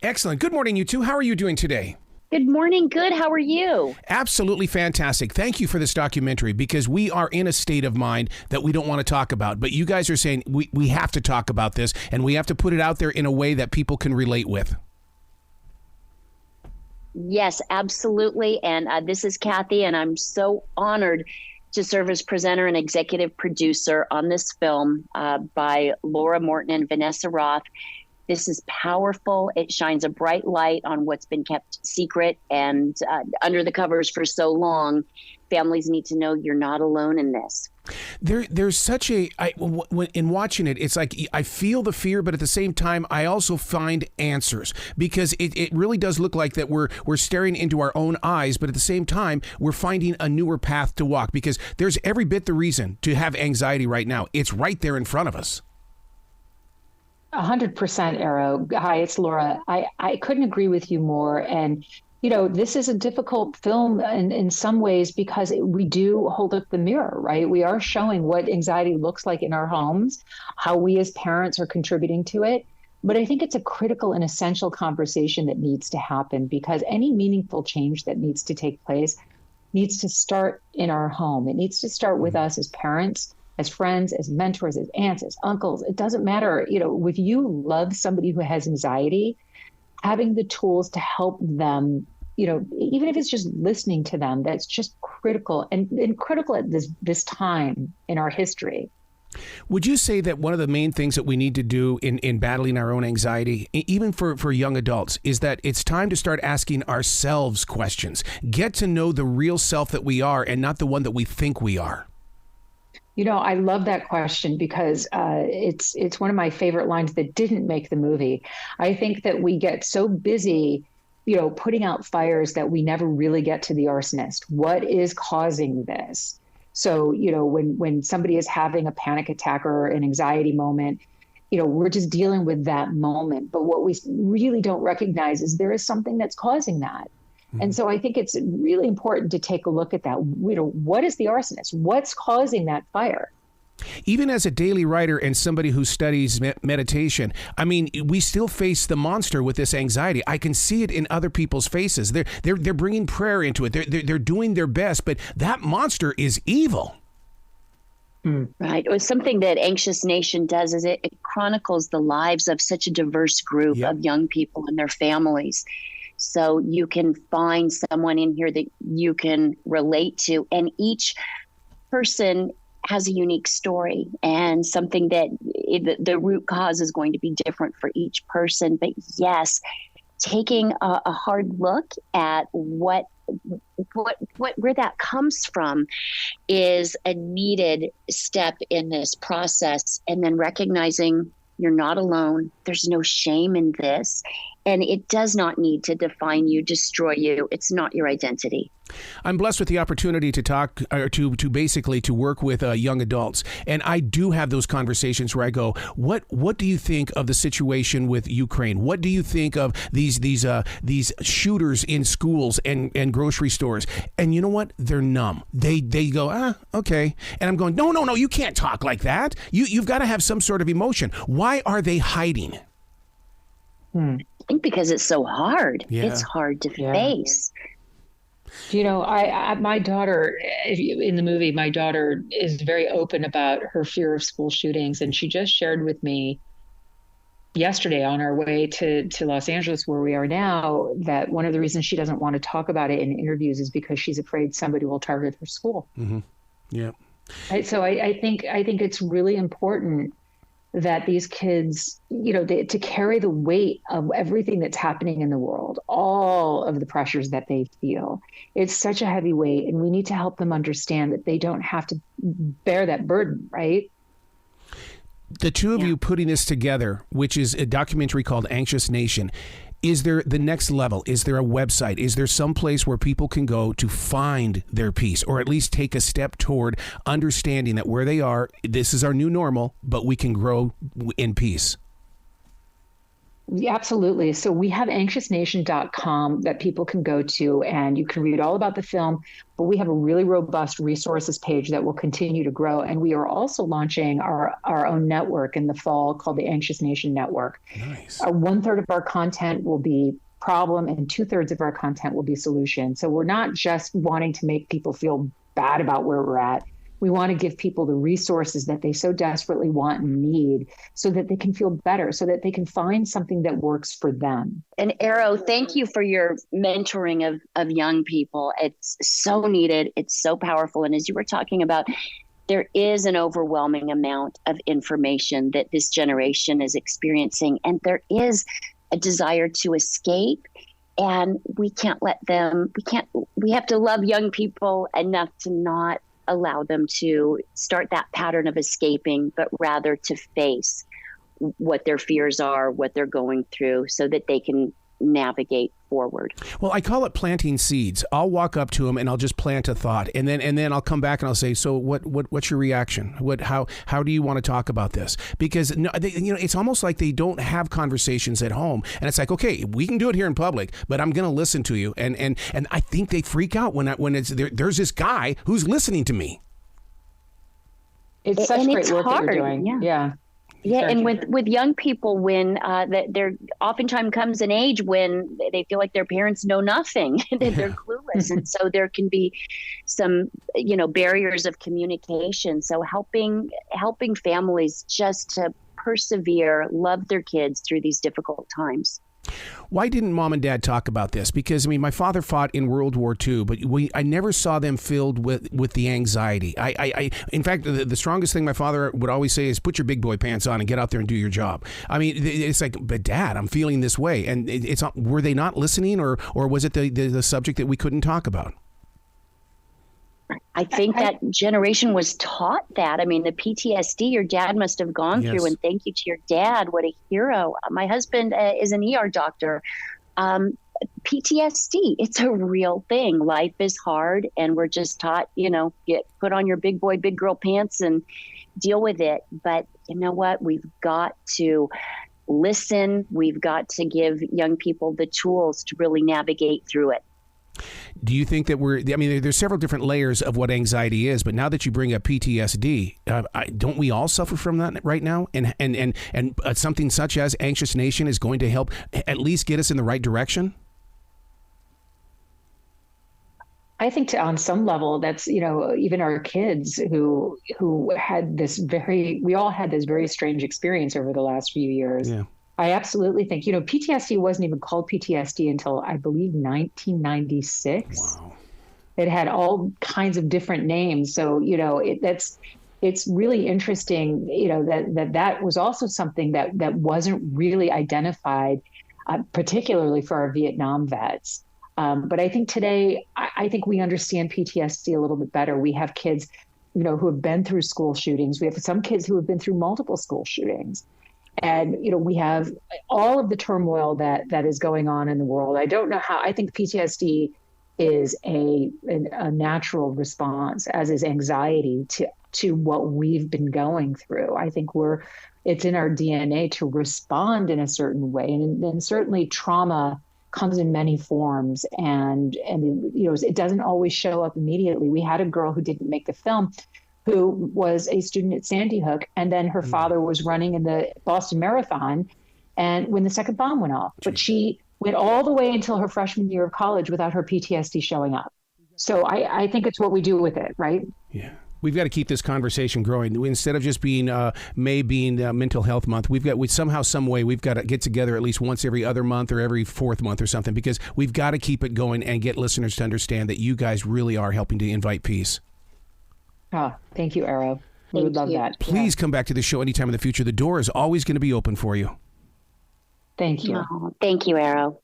Excellent. Good morning, you two. How are you doing today? Good morning. Good. How are you? Absolutely fantastic. Thank you for this documentary because we are in a state of mind that we don't want to talk about. But you guys are saying we have to talk about this and we have to put it out there in a way that people can relate with. Yes, absolutely. And this is Kathy, and I'm so honored to serve as presenter and executive producer on this film by Laura Morton and Vanessa Roth. This is powerful. It shines a bright light on what's been kept secret and under the covers for so long. Families need to know you're not alone in this. There's such in watching it, it's like I feel the fear, but at the same time, I also find answers because it really does look like that we're staring into our own eyes, but at the same time, we're finding a newer path to walk because there's every bit the reason to have anxiety right now. It's right there in front of us. 100%, Arrow. Hi, it's Laura. I couldn't agree with you more. And, this is a difficult film in some ways because we do hold up the mirror, right? We are showing what anxiety looks like in our homes, how we as parents are contributing to it. But I think it's a critical and essential conversation that needs to happen because any meaningful change that needs to take place needs to start in our home. It needs to start with us as parents, as friends, as mentors, as aunts, as uncles. It doesn't matter. If you love somebody who has anxiety, having the tools to help them, even if it's just listening to them, that's just critical and critical at this time in our history. Would you say that one of the main things that we need to do in battling our own anxiety, even for young adults, is that it's time to start asking ourselves questions, get to know the real self that we are and not the one that we think we are? I love that question because it's one of my favorite lines that didn't make the movie. I think that we get so busy, putting out fires that we never really get to the arsonist. What is causing this? So, when somebody is having a panic attack or an anxiety moment, we're just dealing with that moment. But what we really don't recognize is there is something that's causing that. And so I think it's really important to take a look at that. What is the arsonist? What's causing that fire? Even as a daily writer and somebody who studies meditation, I mean, we still face the monster with this anxiety. I can see it in other people's faces. They're bringing prayer into it. They're doing their best, but that monster is evil. Right. Or something that Anxious Nation does is it chronicles the lives of such a diverse group of young people and their families. So you can find someone in here that you can relate to. And each person has a unique story and something that the root cause is going to be different for each person. But yes, taking a hard look at where that comes from is a needed step in this process. And then recognizing you're not alone. There's no shame in this. And it does not need to define you, destroy you. It's not your identity. I'm blessed with the opportunity to talk, or to basically to work with young adults, and I do have those conversations where I go, "What do you think of the situation with Ukraine? What do you think of these shooters in schools and grocery stores?" And you know what? They're numb. They go, okay. And I'm going, no, you can't talk like that. You've got to have some sort of emotion. Why are they hiding? I think because it's so hard. Yeah. It's hard to face. My daughter, in the movie, my daughter is very open about her fear of school shootings. And she just shared with me yesterday on our way to Los Angeles, where we are now, that one of the reasons she doesn't want to talk about it in interviews is because she's afraid somebody will target her school. Mm-hmm. Yeah. Right? So I think it's really important that these kids, to carry the weight of everything that's happening in the world, all of the pressures that they feel. It's such a heavy weight, and we need to help them understand that they don't have to bear that burden, right? The two of you putting this together, which is a documentary called Anxious Nation, is there the next level? Is there a website? Is there some place where people can go to find their peace, or at least take a step toward understanding that where they are, this is our new normal, but we can grow in peace? Yeah, absolutely. So we have anxiousnation.com that people can go to, and you can read all about the film, but we have a really robust resources page that will continue to grow. And we are also launching our own network in the fall called the Anxious Nation Network. Nice. 1/3 of our content will be problem and 2/3 of our content will be solution. So we're not just wanting to make people feel bad about where we're at. We want to give people the resources that they so desperately want and need so that they can feel better, so that they can find something that works for them. And Arrow, thank you for your mentoring of young people. It's so needed. It's so powerful. And as you were talking about, there is an overwhelming amount of information that this generation is experiencing. And there is a desire to escape. And we can't let them, we have to love young people enough to not allow them to start that pattern of escaping, but rather to face what their fears are, what they're going through, so that they can navigate forward. Well, I call it planting seeds. I'll walk up to them and I'll just plant a thought, and then I'll come back and I'll say, "So what's your reaction? How do you want to talk about this?" Because it's almost like they don't have conversations at home, and it's like, okay, we can do it here in public, but I'm going to listen to you, and I think they freak out when it's there's this guy who's listening to me. It's such great work that you're doing. Yeah. Yeah, and with young people, when there oftentimes comes an age when they feel like their parents know nothing, that they're clueless, and so there can be some barriers of communication. So helping families just to persevere, love their kids through these difficult times. Why didn't mom and dad talk about this? Because, I mean, my father fought in World War II, but I never saw them filled with the anxiety. In fact, the strongest thing my father would always say is, put your big boy pants on and get out there and do your job. I mean, it's like, but Dad, I'm feeling this way. And were they not listening, or was it the subject that we couldn't talk about? I think that generation was taught that. I mean, the PTSD your dad must have gone through, and thank you to your dad. What a hero. My husband is an ER doctor. PTSD, it's a real thing. Life is hard, and we're just taught, put on your big boy, big girl pants and deal with it. But you know what? We've got to listen. We've got to give young people the tools to really navigate through it. Do you think that there's several different layers of what anxiety is, but now that you bring up PTSD, don't we all suffer from that right now? And something such as Anxious Nation is going to help at least get us in the right direction? I think on some level, that's, even our kids who had we all had this very strange experience over the last few years. Yeah. I absolutely think, PTSD wasn't even called PTSD until, I believe, 1996. Wow. It had all kinds of different names. So, it's really interesting, that was also something that wasn't really identified, particularly for our Vietnam vets. But I think today, I think we understand PTSD a little bit better. We have kids, who have been through school shootings. We have some kids who have been through multiple school shootings. And, we have all of the turmoil that is going on in the world. I don't know how. I think PTSD is a natural response, as is anxiety, to what we've been going through. I think it's in our DNA to respond in a certain way. And then certainly trauma comes in many forms, and it doesn't always show up immediately. We had a girl who didn't make the film, who was a student at Sandy Hook, and then her father was running in the Boston Marathon, and when the second bomb went off. But she went all the way until her freshman year of college without her PTSD showing up. So I think it's what we do with it, right? Yeah. We've got to keep this conversation growing. Instead of just being May being Mental Health Month, somehow, some way, we've got to get together at least once every other month or every fourth month or something, because we've got to keep it going and get listeners to understand that you guys really are helping to invite peace. Thank you, Arrow. We would love that. Please come back to the show anytime in the future. The door is always going to be open for you. Thank you. Thank you, Arrow.